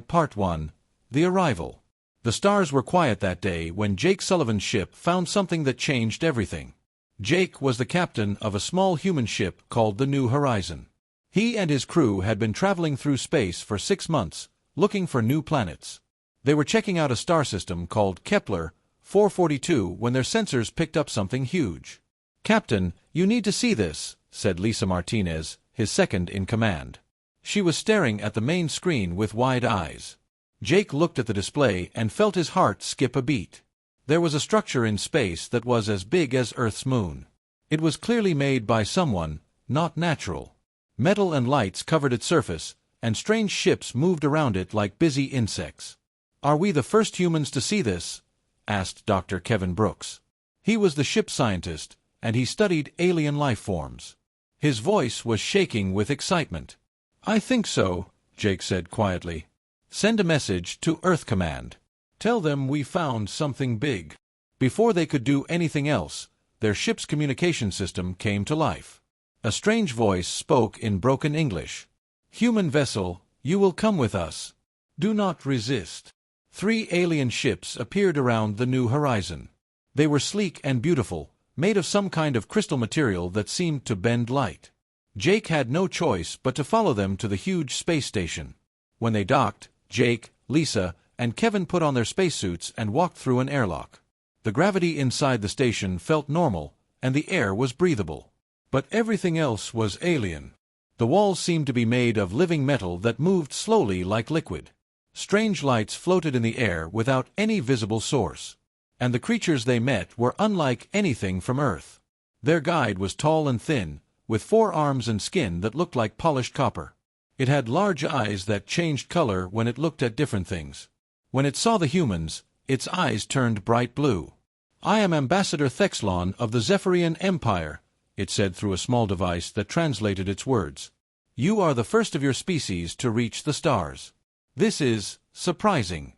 Part 1. The Arrival. The stars were quiet that day when Jake Sullivan's ship found something that changed everything. Jake was the captain of a small human ship called the New Horizon. He and his crew had been traveling through space for 6 months, looking for new planets. They were checking out a star system called Kepler 442 when their sensors picked up something huge. "Captain, you need to see this," said Lisa Martinez, his second in command. She was staring at the main screen with wide eyes. Jake looked at the display and felt his heart skip a beat. There was a structure in space that was as big as Earth's moon. It was clearly made by someone, not natural. Metal and lights covered its surface, and strange ships moved around it like busy insects. "Are we the first humans to see this?" asked Dr. Kevin Brooks. He was the ship scientist, and he studied alien life forms. His voice was shaking with excitement. "I think so," Jake said quietly. "Send a message to Earth Command. Tell them we found something big." Before they could do anything else, their ship's communication system came to life. A strange voice spoke in broken English. "Human vessel, you will come with us. Do not resist." 3 alien ships appeared around the New Horizon. They were sleek and beautiful, made of some kind of crystal material that seemed to bend light. Jake had no choice but to follow them to the huge space station. When they docked, Jake, Lisa, and Kevin put on their spacesuits and walked through an airlock. The gravity inside the station felt normal, and the air was breathable. But everything else was alien. The walls seemed to be made of living metal that moved slowly like liquid. Strange lights floated in the air without any visible source. And the creatures they met were unlike anything from Earth. Their guide was tall and thin, with 4 arms and skin that looked like polished copper. It had large eyes that changed color when it looked at different things. When it saw the humans, its eyes turned bright blue. "I am Ambassador Thexlon of the Zephyrian Empire," it said through a small device that translated its words. "You are the first of your species to reach the stars. This is surprising."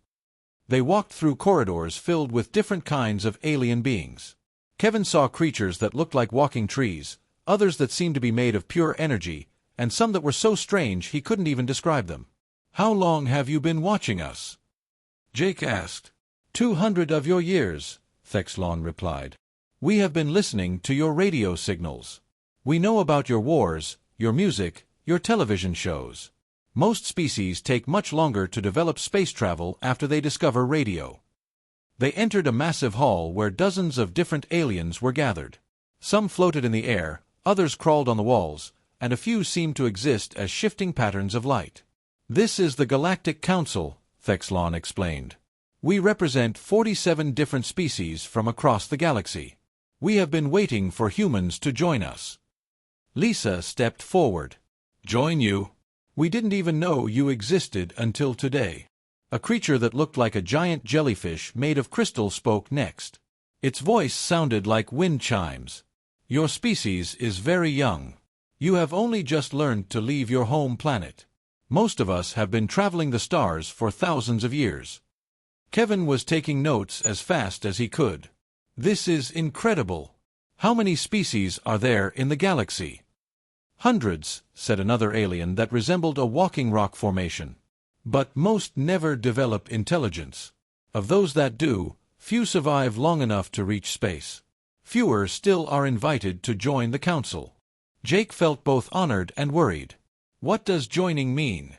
They walked through corridors filled with different kinds of alien beings. Kevin saw creatures that looked like walking trees, others that seemed to be made of pure energy, and some that were so strange he couldn't even describe them. "How long have you been watching us?" Jake asked. 200 of your years, Thexlon replied. "We have been listening to your radio signals. We know about your wars, your music, your television shows. Most species take much longer to develop space travel after they discover radio." They entered a massive hall where dozens of different aliens were gathered. Some floated in the air, others crawled on the walls, and a few seemed to exist as shifting patterns of light. "This is the Galactic Council," Thexlon explained. "We represent 47 different species from across the galaxy. We have been waiting for humans to join us." Lisa stepped forward. "Join you? We didn't even know you existed until today." A creature that looked like a giant jellyfish made of crystal spoke next. Its voice sounded like wind chimes. "Your species is very young. You have only just learned to leave your home planet. Most of us have been traveling the stars for thousands of years." Kevin was taking notes as fast as he could. "This is incredible. How many species are there in the galaxy?" "Hundreds," said another alien that resembled a walking rock formation. "But most never develop intelligence. Of those that do, few survive long enough to reach space. Fewer still are invited to join the council." Jake felt both honored and worried. "What does joining mean?"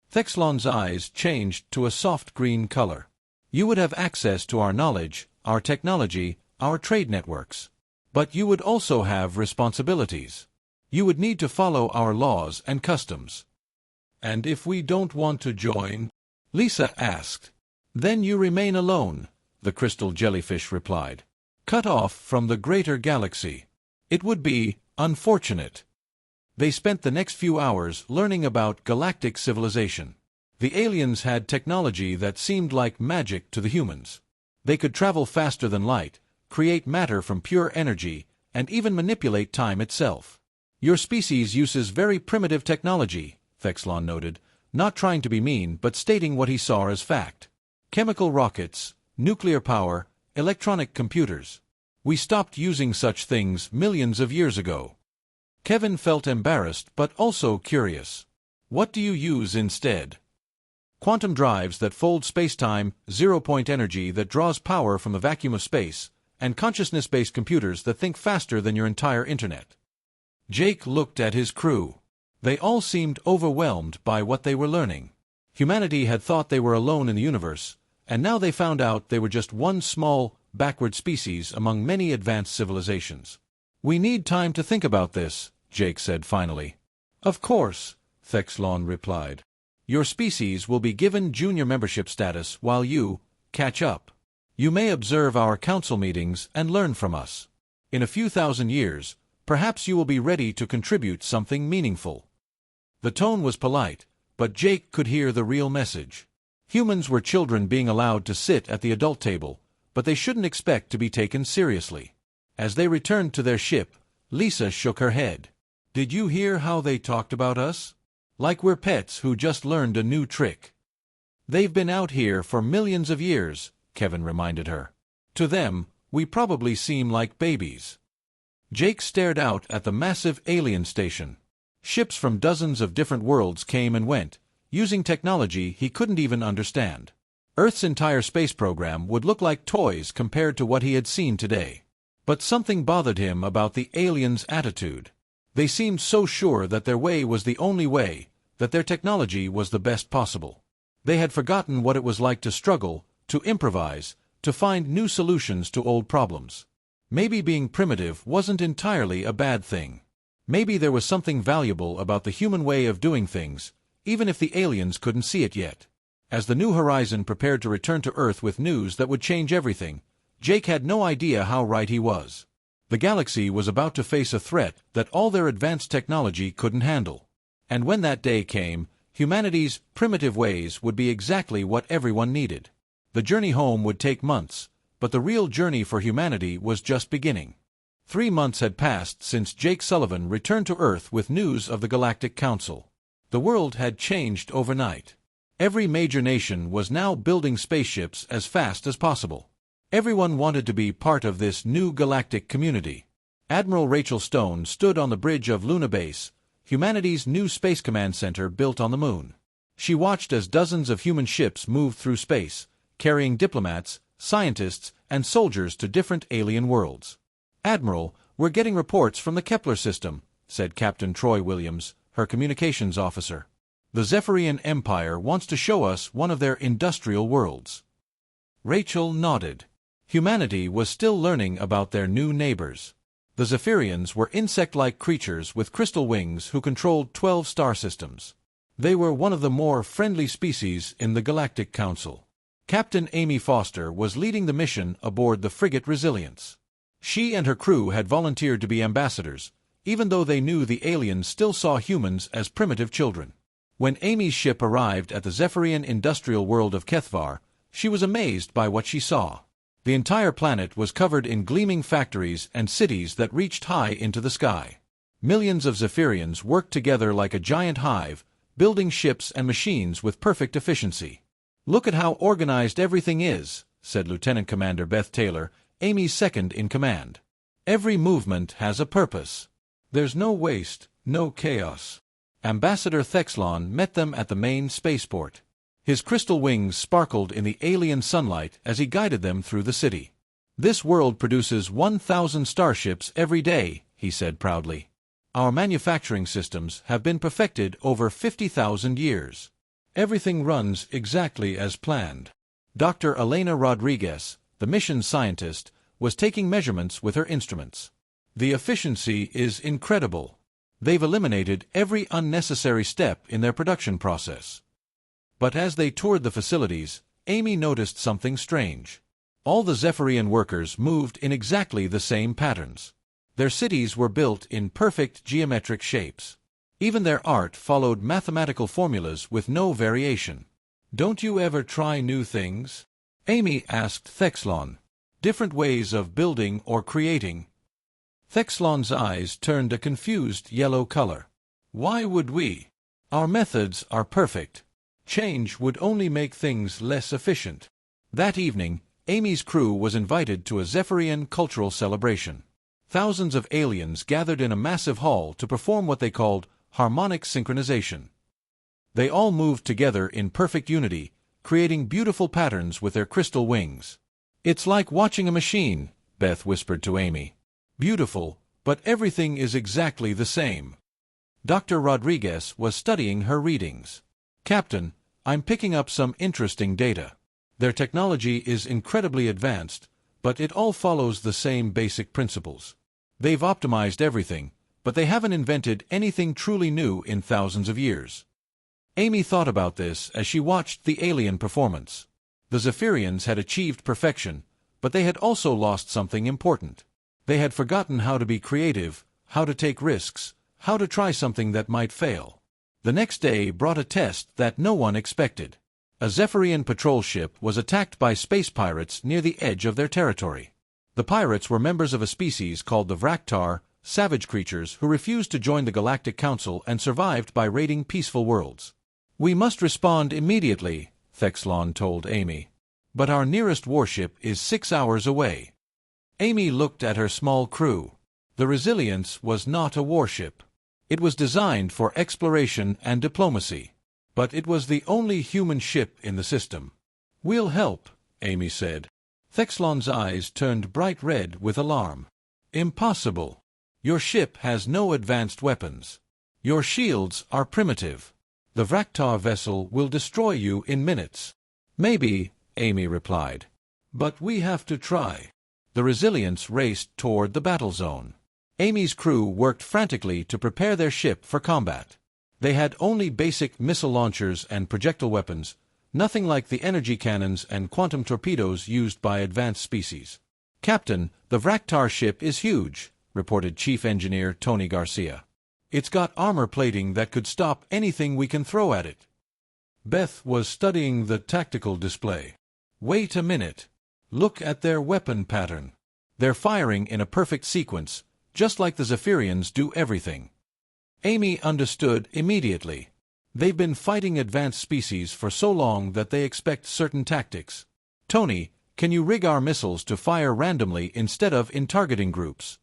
Thexlon's eyes changed to a soft green color. "You would have access to our knowledge, our technology, our trade networks. But you would also have responsibilities. You would need to follow our laws and customs." "And if we don't want to join?" Lisa asked. "Then you remain alone," the crystal jellyfish replied. "Cut off from the greater galaxy. It would be unfortunate." They spent the next few hours learning about galactic civilization. The aliens had technology that seemed like magic to the humans. They could travel faster than light, create matter from pure energy, and even manipulate time itself. "Your species uses very primitive technology," Thexlon noted, not trying to be mean but stating what he saw as fact. "Chemical rockets, nuclear power, electronic computers. We stopped using such things millions of years ago." Kevin felt embarrassed but also curious. "What do you use instead?" Quantum drives that fold space-time, zero-point energy that draws power from the vacuum of space, and consciousness-based computers that think faster than your entire internet. Jake looked at his crew. They all seemed overwhelmed by what they were learning. Humanity had thought they were alone in the universe, and now they found out they were just one small, backward species among many advanced civilizations. "We need time to think about this," Jake said finally. "Of course," Thexlon replied. "Your species will be given junior membership status while you catch up. You may observe our council meetings and learn from us. In a few thousand years, perhaps you will be ready to contribute something meaningful." The tone was polite, but Jake could hear the real message. Humans were children being allowed to sit at the adult table, but they shouldn't expect to be taken seriously. As they returned to their ship, Lisa shook her head. "Did you hear how they talked about us? Like we're pets who just learned a new trick." "They've been out here for millions of years," Kevin reminded her. "To them, we probably seem like babies." Jake stared out at the massive alien station. Ships from dozens of different worlds came and went, using technology he couldn't even understand. Earth's entire space program would look like toys compared to what he had seen today. But something bothered him about the aliens' attitude. They seemed so sure that their way was the only way, that their technology was the best possible. They had forgotten what it was like to struggle, to improvise, to find new solutions to old problems. Maybe being primitive wasn't entirely a bad thing. Maybe there was something valuable about the human way of doing things, even if the aliens couldn't see it yet. As the New Horizon prepared to return to Earth with news that would change everything, Jake had no idea how right he was. The galaxy was about to face a threat that all their advanced technology couldn't handle. And when that day came, humanity's primitive ways would be exactly what everyone needed. The journey home would take months, but the real journey for humanity was just beginning. 3 months had passed since Jake Sullivan returned to Earth with news of the Galactic Council. The world had changed overnight. Every major nation was now building spaceships as fast as possible. Everyone wanted to be part of this new galactic community. Admiral Rachel Stone stood on the bridge of Luna Base, humanity's new space command center built on the moon. She watched as dozens of human ships moved through space, carrying diplomats, scientists, and soldiers to different alien worlds. "Admiral, we're getting reports from the Kepler system," said Captain Troy Williams, her communications officer. "The Zephyrian Empire wants to show us one of their industrial worlds." Rachel nodded. Humanity was still learning about their new neighbors. The Zephyrians were insect-like creatures with crystal wings who controlled 12 star systems. They were one of the more friendly species in the Galactic Council. Captain Amy Foster was leading the mission aboard the frigate Resilience. She and her crew had volunteered to be ambassadors, even though they knew the aliens still saw humans as primitive children. When Amy's ship arrived at the Zephyrian industrial world of Kethvar, she was amazed by what she saw. The entire planet was covered in gleaming factories and cities that reached high into the sky. Millions of Zephyrians worked together like a giant hive, building ships and machines with perfect efficiency. "Look at how organized everything is," said Lieutenant Commander Beth Taylor, Amy's second in command. "Every movement has a purpose. There's no waste, no chaos." Ambassador Thexlon met them at the main spaceport. His crystal wings sparkled in the alien sunlight as he guided them through the city. "This world produces 1,000 starships every day," he said proudly. "Our manufacturing systems have been perfected over 50,000 years. Everything runs exactly as planned." Dr. Elena Rodriguez, the mission scientist, was taking measurements with her instruments. "The efficiency is incredible. They've eliminated every unnecessary step in their production process." But as they toured the facilities, Amy noticed something strange. All the Zephyrian workers moved in exactly the same patterns. Their cities were built in perfect geometric shapes. Even their art followed mathematical formulas with no variation. "Don't you ever try new things?" Amy asked Thexlon. "Different ways of building or creating?" Thexlon's eyes turned a confused yellow color. "Why would we? Our methods are perfect. Change would only make things less efficient." That evening, Amy's crew was invited to a Zephyrian cultural celebration. Thousands of aliens gathered in a massive hall to perform what they called harmonic synchronization. They all moved together in perfect unity, creating beautiful patterns with their crystal wings. "It's like watching a machine," Beth whispered to Amy. "Beautiful, but everything is exactly the same." Dr. Rodriguez was studying her readings. "Captain, I'm picking up some interesting data. Their technology is incredibly advanced, but it all follows the same basic principles. They've optimized everything, but they haven't invented anything truly new in thousands of years." Amy thought about this as she watched the alien performance. The Zephyrians had achieved perfection, but they had also lost something important. They had forgotten how to be creative, how to take risks, how to try something that might fail. The next day brought a test that no one expected. A Zephyrian patrol ship was attacked by space pirates near the edge of their territory. The pirates were members of a species called the Vraktar, savage creatures who refused to join the Galactic Council and survived by raiding peaceful worlds. "We must respond immediately," Thexlon told Amy. "But our nearest warship is 6 hours away." Amy looked at her small crew. The Resilience was not a warship. It was designed for exploration and diplomacy. But it was the only human ship in the system. "We'll help," Amy said. Thexlon's eyes turned bright red with alarm. "Impossible. Your ship has no advanced weapons. Your shields are primitive. The Vraktar vessel will destroy you in minutes." "Maybe," Amy replied. "But we have to try." The Resilience raced toward the battle zone. Amy's crew worked frantically to prepare their ship for combat. They had only basic missile launchers and projectile weapons, nothing like the energy cannons and quantum torpedoes used by advanced species. "Captain, the Vraktar ship is huge," reported Chief Engineer Tony Garcia. "It's got armor plating that could stop anything we can throw at it." Beth was studying the tactical display. "Wait a minute. Look at their weapon pattern. They're firing in a perfect sequence, just like the Zephyrians do everything." Amy understood immediately. They've been fighting advanced species for so long that they expect certain tactics. "Tony, can you rig our missiles to fire randomly instead of in targeting groups?"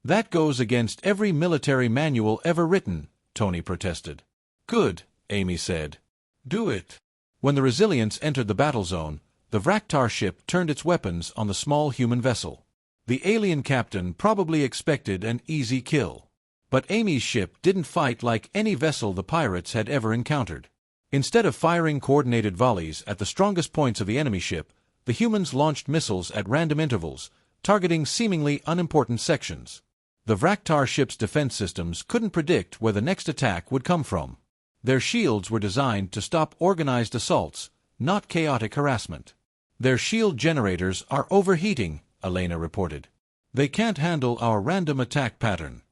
"That goes against every military manual ever written," Tony protested. "Good," Amy said. "Do it." When the Resilience entered the battle zone, the Vraktar ship turned its weapons on the small human vessel. The alien captain probably expected an easy kill. But Amy's ship didn't fight like any vessel the pirates had ever encountered. Instead of firing coordinated volleys at the strongest points of the enemy ship, the humans launched missiles at random intervals, targeting seemingly unimportant sections. The Vraktar ship's defense systems couldn't predict where the next attack would come from. Their shields were designed to stop organized assaults, not chaotic harassment. "Their shield generators are overheating," Elena reported. "They can't handle our random attack pattern."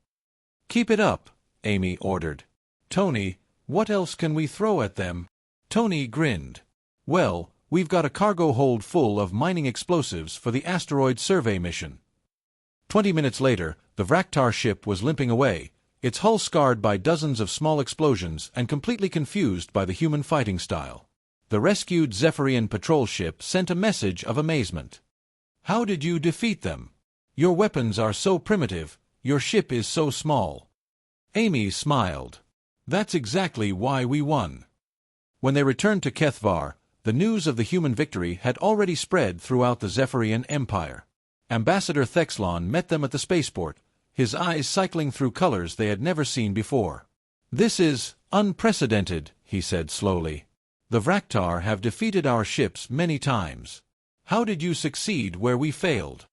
"Keep it up," Amy ordered. "Tony, what else can we throw at them?" Tony grinned. "Well, we've got a cargo hold full of mining explosives for the asteroid survey mission." 20 minutes later, the Vraktar ship was limping away, its hull scarred by dozens of small explosions and completely confused by the human fighting style. The rescued Zephyrian patrol ship sent a message of amazement. "How did you defeat them? Your weapons are so primitive, your ship is so small." Amy smiled. "That's exactly why we won." When they returned to Kethvar, the news of the human victory had already spread throughout the Zephyrian Empire. Ambassador Thexlon met them at the spaceport, his eyes cycling through colors they had never seen before. "This is unprecedented," he said slowly. "The Vraktar have defeated our ships many times. How did you succeed where we failed?"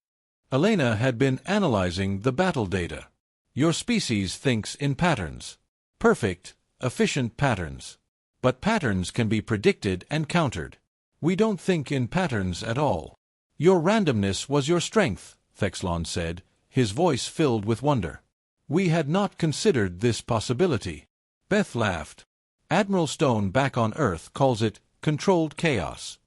Elena had been analyzing the battle data. "Your species thinks in patterns. Perfect, efficient patterns. But patterns can be predicted and countered. We don't think in patterns at all." "Your randomness was your strength," Thexlon said, his voice filled with wonder. "We had not considered this possibility." Beth laughed. "Admiral Stone back on Earth calls it controlled chaos.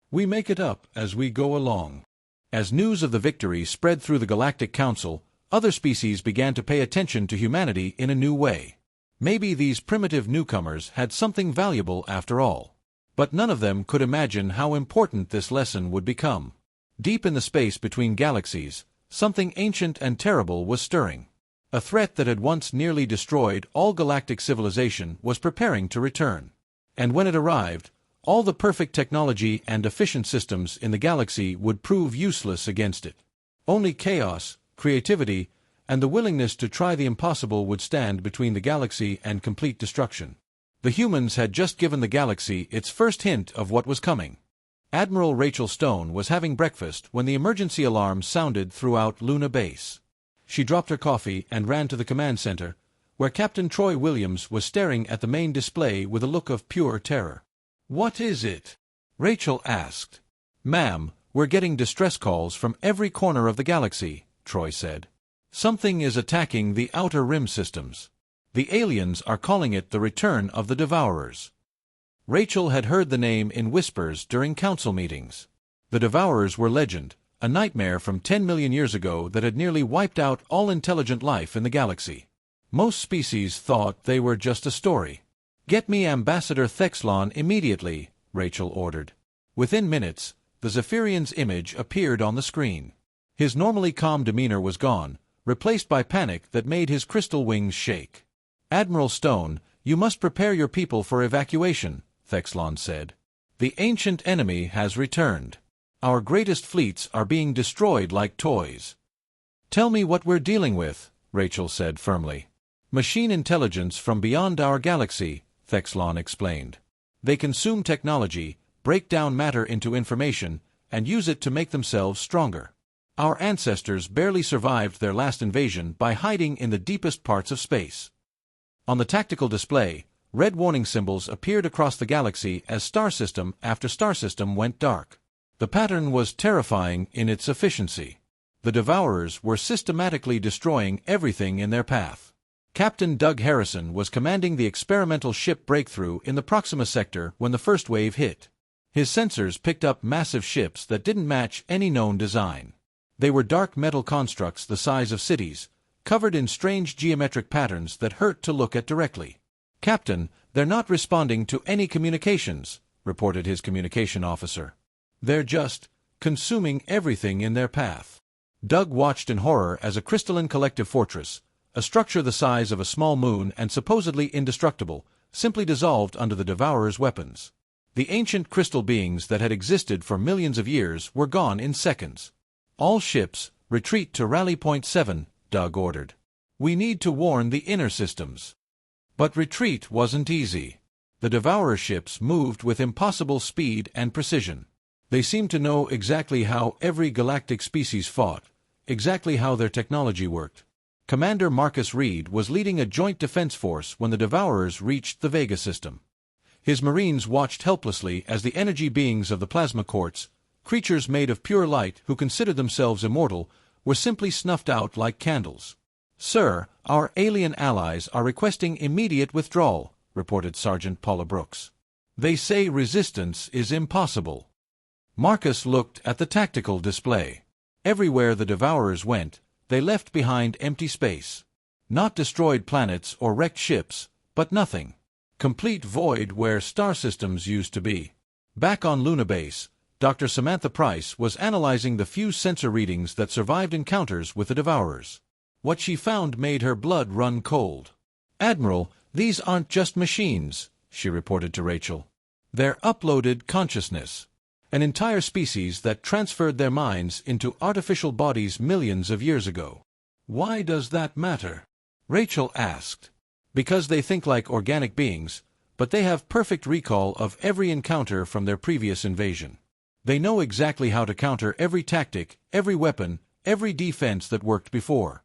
We make it up as we go along." As news of the victory spread through the Galactic Council, other species began to pay attention to humanity in a new way. Maybe these primitive newcomers had something valuable after all. But none of them could imagine how important this lesson would become. Deep in the space between galaxies, something ancient and terrible was stirring. A threat that had once nearly destroyed all galactic civilization was preparing to return. And when it arrived, all the perfect technology and efficient systems in the galaxy would prove useless against it. Only chaos, creativity, and the willingness to try the impossible would stand between the galaxy and complete destruction. The humans had just given the galaxy its first hint of what was coming. Admiral Rachel Stone was having breakfast when the emergency alarm sounded throughout Luna Base. She dropped her coffee and ran to the command center, where Captain Troy Williams was staring at the main display with a look of pure terror. "What is it?" Rachel asked. "Ma'am, we're getting distress calls from every corner of the galaxy," Troy said. "Something is attacking the outer rim systems. The aliens are calling it the return of the Devourers." Rachel had heard the name in whispers during council meetings. The Devourers were legend, a nightmare from 10 million years ago that had nearly wiped out all intelligent life in the galaxy. Most species thought they were just a story. "Get me Ambassador Thexlon immediately," Rachel ordered. Within minutes, the Zephyrian's image appeared on the screen. His normally calm demeanor was gone, replaced by panic that made his crystal wings shake. "Admiral Stone, you must prepare your people for evacuation," Thexlon said. "The ancient enemy has returned. Our greatest fleets are being destroyed like toys." "Tell me what we're dealing with," Rachel said firmly. "Machine intelligence from beyond our galaxy," Thexlon explained. "They consume technology, break down matter into information, and use it to make themselves stronger. Our ancestors barely survived their last invasion by hiding in the deepest parts of space." On the tactical display, red warning symbols appeared across the galaxy as star system after star system went dark. The pattern was terrifying in its efficiency. The Devourers were systematically destroying everything in their path. Captain Doug Harrison was commanding the experimental ship Breakthrough in the Proxima sector when the first wave hit. His sensors picked up massive ships that didn't match any known design. They were dark metal constructs the size of cities, covered in strange geometric patterns that hurt to look at directly. "Captain, they're not responding to any communications," reported his communication officer. "They're just consuming everything in their path." Doug watched in horror as a crystalline collective fortress, a structure the size of a small moon and supposedly indestructible, simply dissolved under the Devourer's weapons. The ancient crystal beings that had existed for millions of years were gone in seconds. "All ships, retreat to Rally Point 7, Doug ordered. "We need to warn the inner systems." But retreat wasn't easy. The Devourer ships moved with impossible speed and precision. They seemed to know exactly how every galactic species fought, exactly how their technology worked. Commander Marcus Reed was leading a joint defense force when the Devourers reached the Vega system. His Marines watched helplessly as the energy beings of the plasma quartz, creatures made of pure light who considered themselves immortal, were simply snuffed out like candles. "Sir, our alien allies are requesting immediate withdrawal," reported Sergeant Paula Brooks. "They say resistance is impossible." Marcus looked at the tactical display. Everywhere the Devourers went, they left behind empty space. Not destroyed planets or wrecked ships, but nothing. Complete void where star systems used to be. Back on Luna Base, Dr. Samantha Price was analyzing the few sensor readings that survived encounters with the Devourers. What she found made her blood run cold. "Admiral, these aren't just machines," she reported to Rachel. "They're uploaded consciousness. An entire species that transferred their minds into artificial bodies millions of years ago." "Why does that matter?" Rachel asked. "Because they think like organic beings, but they have perfect recall of every encounter from their previous invasion. They know exactly how to counter every tactic, every weapon, every defense that worked before."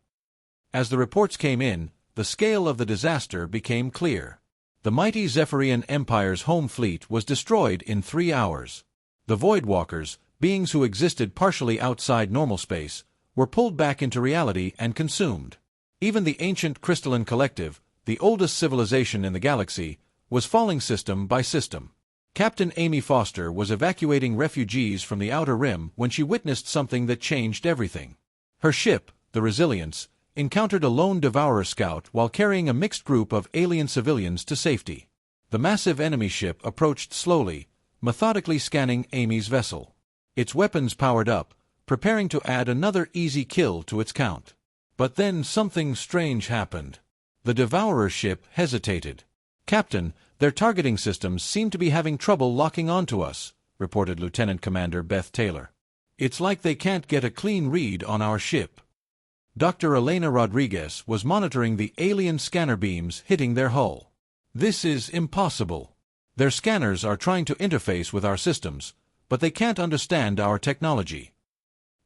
As the reports came in, the scale of the disaster became clear. The mighty Zephyrian Empire's home fleet was destroyed in 3 hours. The Voidwalkers, beings who existed partially outside normal space, were pulled back into reality and consumed. Even the ancient crystalline collective, the oldest civilization in the galaxy, was falling system by system. Captain Amy Foster was evacuating refugees from the Outer Rim when she witnessed something that changed everything. Her ship, the Resilience, encountered a lone Devourer scout while carrying a mixed group of alien civilians to safety. The massive enemy ship approached slowly, methodically scanning Amy's vessel. Its weapons powered up, preparing to add another easy kill to its count. But then something strange happened. The Devourer ship hesitated. "Captain, their targeting systems seem to be having trouble locking onto us," reported Lieutenant Commander Beth Taylor. "It's like they can't get a clean read on our ship." Dr. Elena Rodriguez was monitoring the alien scanner beams hitting their hull. "This is impossible. Their scanners are trying to interface with our systems, but they can't understand our technology."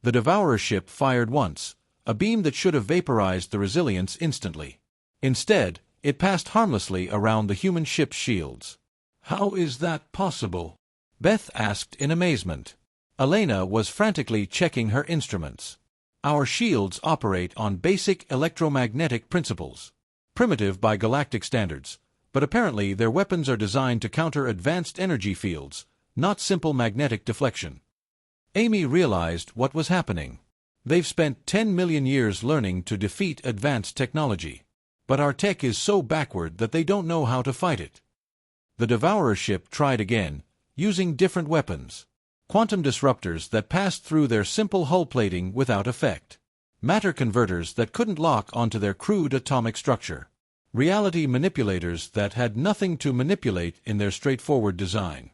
The Devourer ship fired once, a beam that should have vaporized the Resilience instantly. Instead, it passed harmlessly around the human ship's shields. "How is that possible?" Beth asked in amazement. Elena was frantically checking her instruments. "Our shields operate on basic electromagnetic principles, primitive by galactic standards, but apparently their weapons are designed to counter advanced energy fields, not simple magnetic deflection." Amy realized what was happening. They've spent 10 million years learning to defeat advanced technology. But our tech is so backward that they don't know how to fight it. The Devourer ship tried again, using different weapons. Quantum disruptors that passed through their simple hull plating without effect. Matter converters that couldn't lock onto their crude atomic structure. Reality manipulators that had nothing to manipulate in their straightforward design.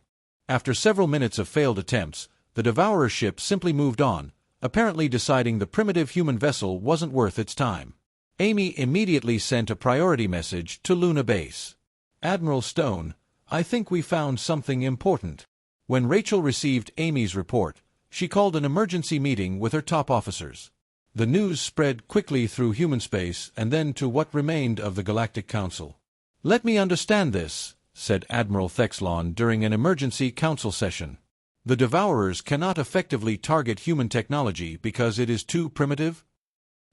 After several minutes of failed attempts, the Devourer ship simply moved on, apparently deciding the primitive human vessel wasn't worth its time. Amy immediately sent a priority message to Luna Base. "Admiral Stone, I think we found something important." When Rachel received Amy's report, she called an emergency meeting with her top officers. The news spread quickly through human space and then to what remained of the Galactic Council. "Let me understand this," said Admiral Thexlon during an emergency council session. "The Devourers cannot effectively target human technology because it is too primitive?"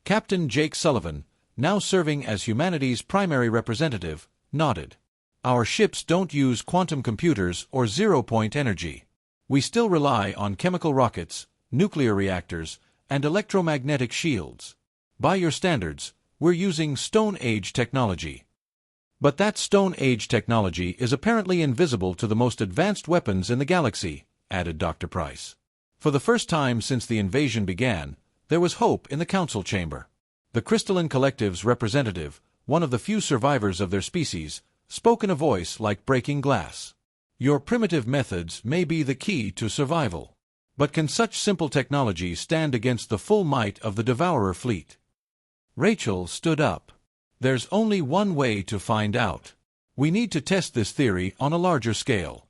Captain Jake Sullivan, now serving as humanity's primary representative, nodded. "Our ships don't use quantum computers or zero-point energy. We still rely on chemical rockets, nuclear reactors, and electromagnetic shields. By your standards, we're using Stone Age technology." "But that Stone Age technology is apparently invisible to the most advanced weapons in the galaxy," added Dr. Price. For the first time since the invasion began, there was hope in the council chamber. The Crystalline Collective's representative, one of the few survivors of their species, spoke in a voice like breaking glass. "Your primitive methods may be the key to survival. But can such simple technology stand against the full might of the Devourer fleet?" Rachel stood up. "There's only one way to find out. We need to test this theory on a larger scale."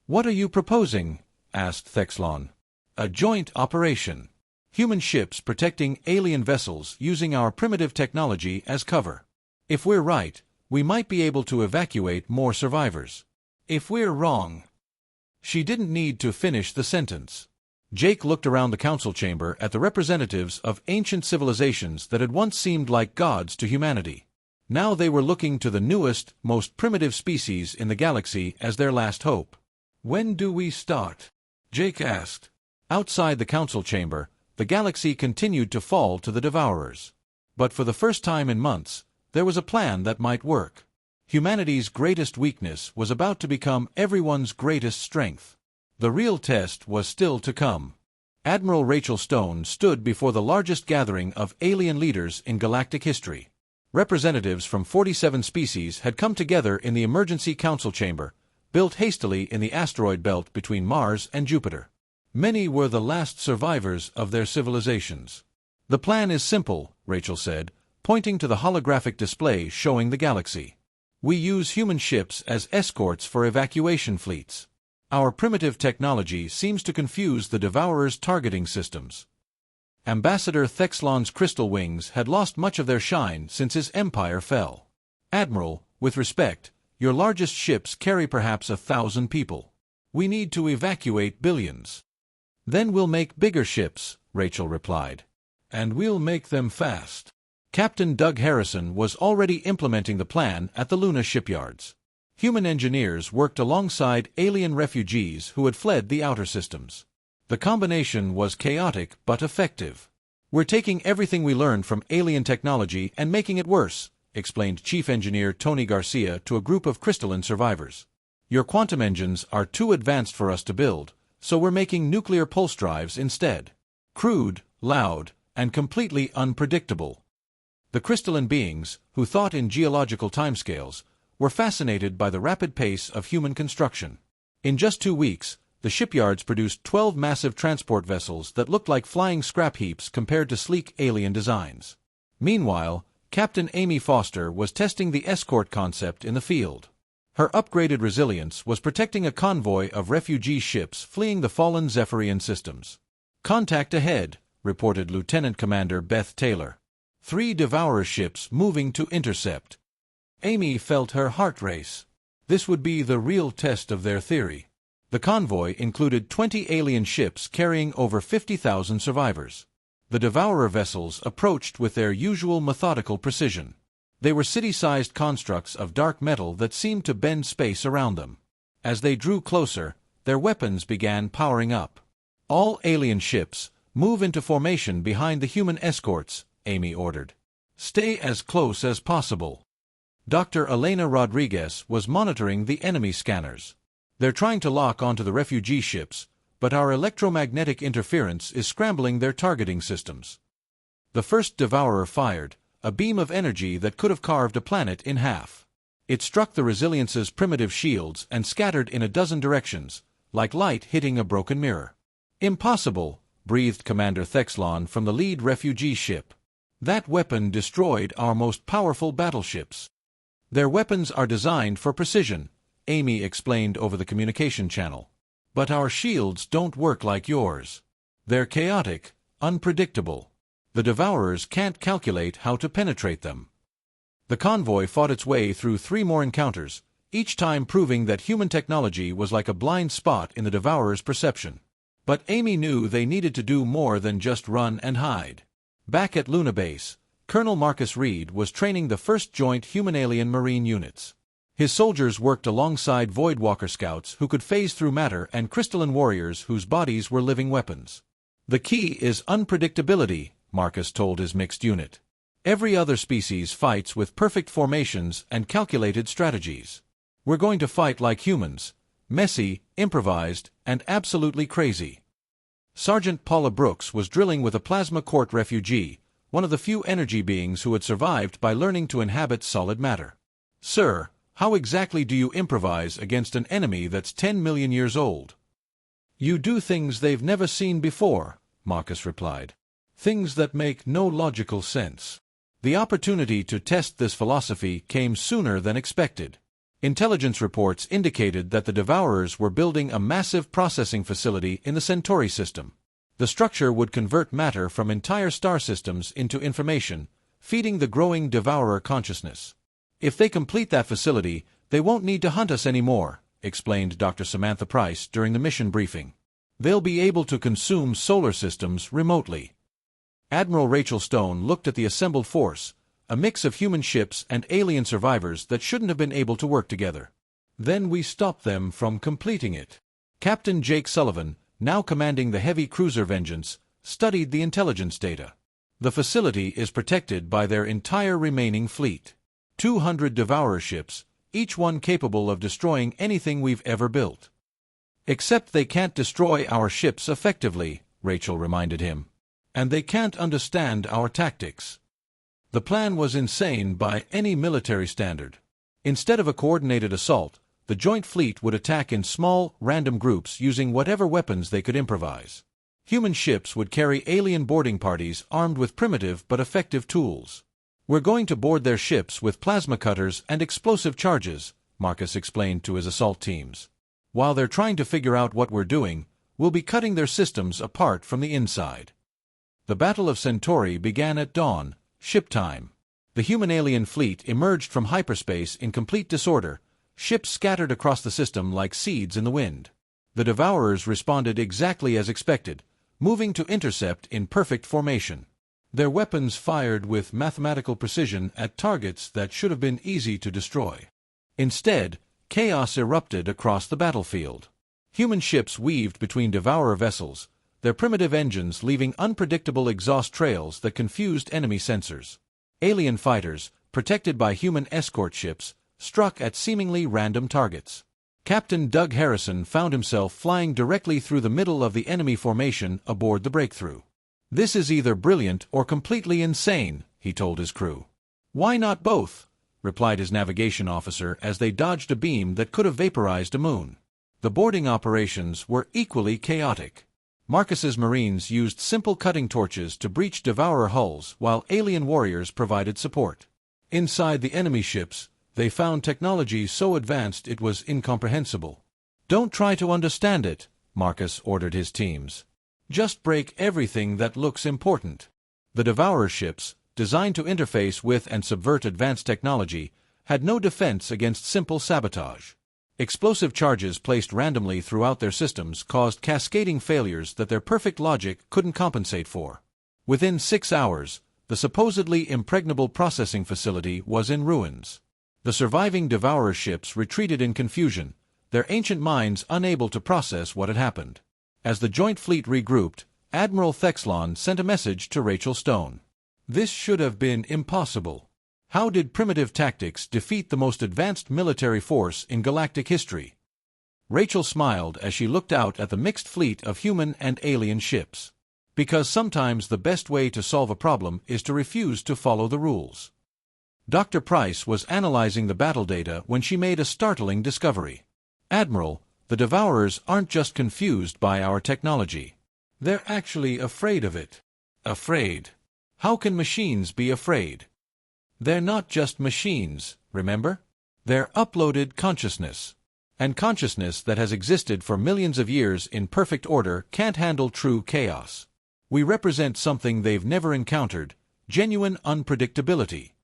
"What are you proposing?" asked Thexlon. "A joint operation. Human ships protecting alien vessels using our primitive technology as cover. If we're right, we might be able to evacuate more survivors. If we're wrong—" She didn't need to finish the sentence. Jake looked around the council chamber at the representatives of ancient civilizations that had once seemed like gods to humanity. Now they were looking to the newest, most primitive species in the galaxy as their last hope. "When do we start?" Jake asked. Outside the council chamber, the galaxy continued to fall to the Devourers. But for the first time in months, there was a plan that might work. Humanity's greatest weakness was about to become everyone's greatest strength. The real test was still to come. Admiral Rachel Stone stood before the largest gathering of alien leaders in galactic history. Representatives from 47 species had come together in the emergency council chamber, built hastily in the asteroid belt between Mars and Jupiter. Many were the last survivors of their civilizations. "The plan is simple," Rachel said, pointing to the holographic display showing the galaxy. "We use human ships as escorts for evacuation fleets. Our primitive technology seems to confuse the Devourers' targeting systems." Ambassador Thexlon's crystal wings had lost much of their shine since his empire fell. "Admiral, with respect, your largest ships carry perhaps 1,000 people. We need to evacuate billions." "Then we'll make bigger ships," Rachel replied. "And we'll make them fast." Captain Doug Harrison was already implementing the plan at the Luna shipyards. Human engineers worked alongside alien refugees who had fled the outer systems. The combination was chaotic but effective. "We're taking everything we learned from alien technology and making it worse," explained Chief Engineer Tony Garcia to a group of crystalline survivors. "Your quantum engines are too advanced for us to build, so we're making nuclear pulse drives instead. Crude, loud, and completely unpredictable, The crystalline beings, who thought in geological timescales, were fascinated by the rapid pace of human construction. In just 2 weeks, the shipyards produced 12 massive transport vessels that looked like flying scrap heaps compared to sleek alien designs. Meanwhile, Captain Amy Foster was testing the escort concept in the field. Her upgraded resilience was protecting a convoy of refugee ships fleeing the fallen Zephyrian systems. "Contact ahead," reported Lieutenant Commander Beth Taylor. 3 Devourer ships moving to intercept. Amy felt her heart race. This would be the real test of their theory. The convoy included 20 alien ships carrying over 50,000 survivors. The Devourer vessels approached with their usual methodical precision. They were city-sized constructs of dark metal that seemed to bend space around them. As they drew closer, their weapons began powering up. "All alien ships, move into formation behind the human escorts," Amy ordered. "Stay as close as possible." Dr. Elena Rodriguez was monitoring the enemy scanners. "They're trying to lock onto the refugee ships, but our electromagnetic interference is scrambling their targeting systems." The first Devourer fired, a beam of energy that could have carved a planet in half. It struck the Resilience's primitive shields and scattered in a dozen directions, like light hitting a broken mirror. "Impossible," breathed Commander Thexlon from the lead refugee ship. "That weapon destroyed our most powerful battleships." "Their weapons are designed for precision," Amy explained over the communication channel. "But our shields don't work like yours. They're chaotic, unpredictable. The Devourers can't calculate how to penetrate them." The convoy fought its way through 3 more encounters, each time proving that human technology was like a blind spot in the Devourers' perception. But Amy knew they needed to do more than just run and hide. Back at Luna Base, Colonel Marcus Reed was training the first joint human-alien marine units. His soldiers worked alongside Voidwalker scouts who could phase through matter and crystalline warriors whose bodies were living weapons. "The key is unpredictability," Marcus told his mixed unit. "Every other species fights with perfect formations and calculated strategies. We're going to fight like humans, messy, improvised, and absolutely crazy." Sergeant Paula Brooks was drilling with a plasma court refugee, one of the few energy beings who had survived by learning to inhabit solid matter. "Sir, how exactly do you improvise against an enemy that's 10 million years old?" "You do things they've never seen before," Marcus replied. "Things that make no logical sense." The opportunity to test this philosophy came sooner than expected. Intelligence reports indicated that the Devourers were building a massive processing facility in the Centauri system. The structure would convert matter from entire star systems into information, feeding the growing Devourer consciousness. "If they complete that facility, they won't need to hunt us anymore," explained Dr. Samantha Price during the mission briefing. "They'll be able to consume solar systems remotely." Admiral Rachel Stone looked at the assembled force, a mix of human ships and alien survivors that shouldn't have been able to work together. "Then we stopped them from completing it." Captain Jake Sullivan, now commanding the heavy cruiser Vengeance, studied the intelligence data. "The facility is protected by their entire remaining fleet. 200 Devourer ships, each one capable of destroying anything we've ever built." "Except they can't destroy our ships effectively," Rachel reminded him. "And they can't understand our tactics." The plan was insane by any military standard. Instead of a coordinated assault, the joint fleet would attack in small, random groups using whatever weapons they could improvise. Human ships would carry alien boarding parties armed with primitive but effective tools. "We're going to board their ships with plasma cutters and explosive charges," Marcus explained to his assault teams. "While they're trying to figure out what we're doing, we'll be cutting their systems apart from the inside." The Battle of Centauri began at dawn, ship time. The human-alien fleet emerged from hyperspace in complete disorder, ships scattered across the system like seeds in the wind. The Devourers responded exactly as expected, moving to intercept in perfect formation. Their weapons fired with mathematical precision at targets that should have been easy to destroy. Instead, chaos erupted across the battlefield. Human ships weaved between Devourer vessels, their primitive engines leaving unpredictable exhaust trails that confused enemy sensors. Alien fighters, protected by human escort ships, struck at seemingly random targets. Captain Doug Harrison found himself flying directly through the middle of the enemy formation aboard the Breakthrough. "This is either brilliant or completely insane," he he told his crew. "Why not both?" replied his navigation officer as they dodged a beam that could have vaporized a moon. The boarding operations were equally chaotic. Marcus's Marines used simple cutting torches to breach Devourer hulls while alien warriors provided support. Inside the enemy ships, they found technology so advanced it was incomprehensible. "Don't try to understand it," Marcus ordered his teams. "Just break everything that looks important." The Devourer ships, designed to interface with and subvert advanced technology, had no defense against simple sabotage. Explosive charges placed randomly throughout their systems caused cascading failures that their perfect logic couldn't compensate for. Within 6 hours, the supposedly impregnable processing facility was in ruins. The surviving Devourer ships retreated in confusion, their ancient minds unable to process what had happened. As the joint fleet regrouped, Admiral Thexlon sent a message to Rachel Stone. "This should have been impossible. How did primitive tactics defeat the most advanced military force in galactic history?" Rachel smiled as she looked out at the mixed fleet of human and alien ships. "Because sometimes the best way to solve a problem is to refuse to follow the rules." Dr. Price was analyzing the battle data when she made a startling discovery. "Admiral, the Devourers aren't just confused by our technology. They're actually afraid of it." "Afraid? How can machines be afraid?" "They're not just machines, remember? They're uploaded consciousness. And consciousness that has existed for millions of years in perfect order can't handle true chaos. We represent something they've never encountered, genuine unpredictability."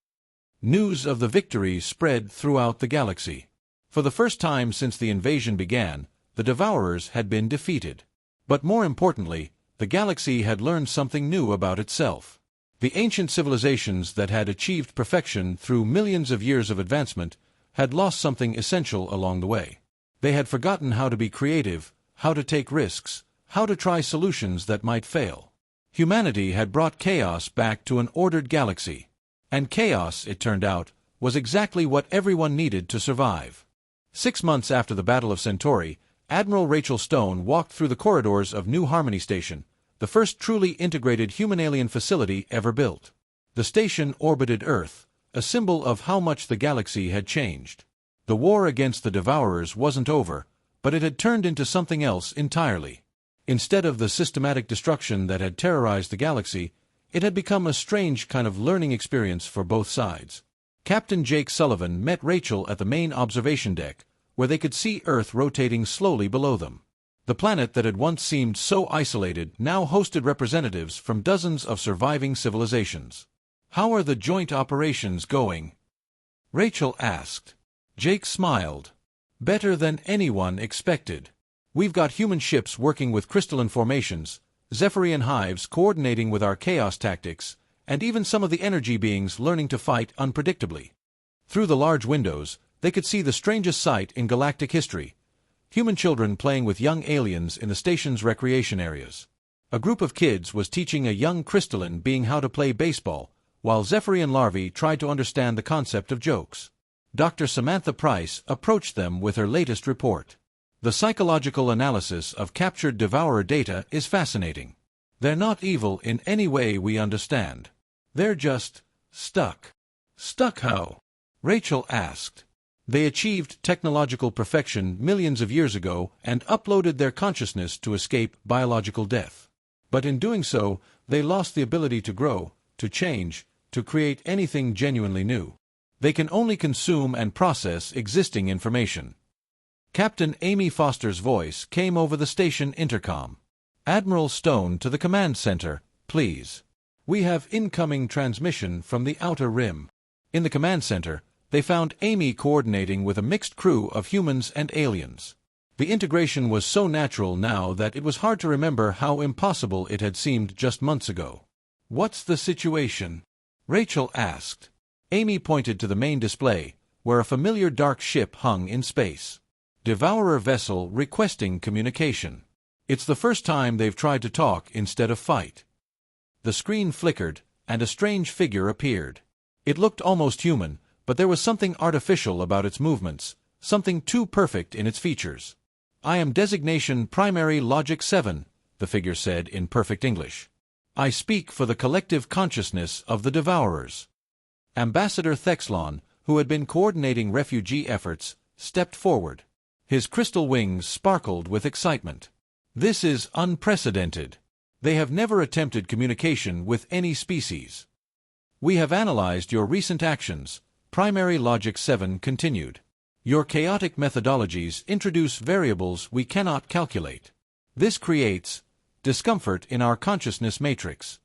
News of the victory spread throughout the galaxy. For the first time since the invasion began, the Devourers had been defeated. But more importantly, the galaxy had learned something new about itself. The ancient civilizations that had achieved perfection through millions of years of advancement had lost something essential along the way. They had forgotten how to be creative, how to take risks, how to try solutions that might fail. Humanity had brought chaos back to an ordered galaxy. And chaos, it turned out, was exactly what everyone needed to survive. 6 months after the Battle of Centauri, Admiral Rachel Stone walked through the corridors of New Harmony Station, the first truly integrated human-alien facility ever built. The station orbited Earth, a symbol of how much the galaxy had changed. The war against the Devourers wasn't over, but it had turned into something else entirely. Instead of the systematic destruction that had terrorized the galaxy, it had become a strange kind of learning experience for both sides. Captain Jake Sullivan met Rachel at the main observation deck, where they could see Earth rotating slowly below them. The planet that had once seemed so isolated now hosted representatives from dozens of surviving civilizations. "How are the joint operations going?" Rachel asked. Jake smiled. "Better than anyone expected. We've got human ships working with crystalline formations, Zephyrian hives coordinating with our chaos tactics, and even some of the energy beings learning to fight unpredictably." Through the large windows, they could see the strangest sight in galactic history: human children playing with young aliens in the station's recreation areas. A group of kids was teaching a young crystalline being how to play baseball, while Zephyrian larvae tried to understand the concept of jokes. Dr. Samantha Price approached them with her latest report. "The psychological analysis of captured Devourer data is fascinating. They're not evil in any way we understand. They're just stuck." "Stuck how?" Rachel asked. "They achieved technological perfection millions of years ago and uploaded their consciousness to escape biological death. But in doing so, they lost the ability to grow, to change, to create anything genuinely new. They can only consume and process existing information." Captain Amy Foster's voice came over the station intercom. "Admiral Stone to the command center, please. We have incoming transmission from the Outer Rim." In the command center, they found Amy coordinating with a mixed crew of humans and aliens. The integration was so natural now that it was hard to remember how impossible it had seemed just months ago. "What's the situation?" Rachel asked. Amy pointed to the main display, where a familiar dark ship hung in space. "Devourer vessel requesting communication." It's the first time they've tried to talk instead of fight. The screen flickered, and a strange figure appeared. It looked almost human, but there was something artificial about its movements, something too perfect in its features. "I am designation Primary Logic 7, the figure said in perfect English. I speak for the collective consciousness of the Devourers. Ambassador Thexlon, who had been coordinating refugee efforts, stepped forward. His crystal wings sparkled with excitement. This is unprecedented. They have never attempted communication with any species. We have analyzed your recent actions, Primary Logic 7 continued. Your chaotic methodologies introduce variables we cannot calculate. This creates discomfort in our consciousness matrix.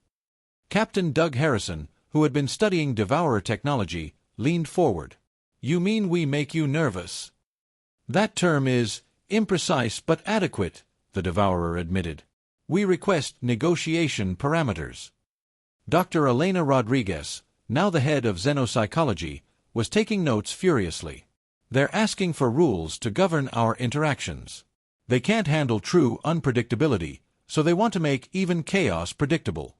Captain Doug Harrison, who had been studying Devourer technology, leaned forward. You mean we make you nervous? That term is imprecise but adequate, the Devourer admitted. We request negotiation parameters. Dr. Elena Rodriguez, now the head of xenopsychology, was taking notes furiously. They're asking for rules to govern our interactions. They can't handle true unpredictability, so they want to make even chaos predictable.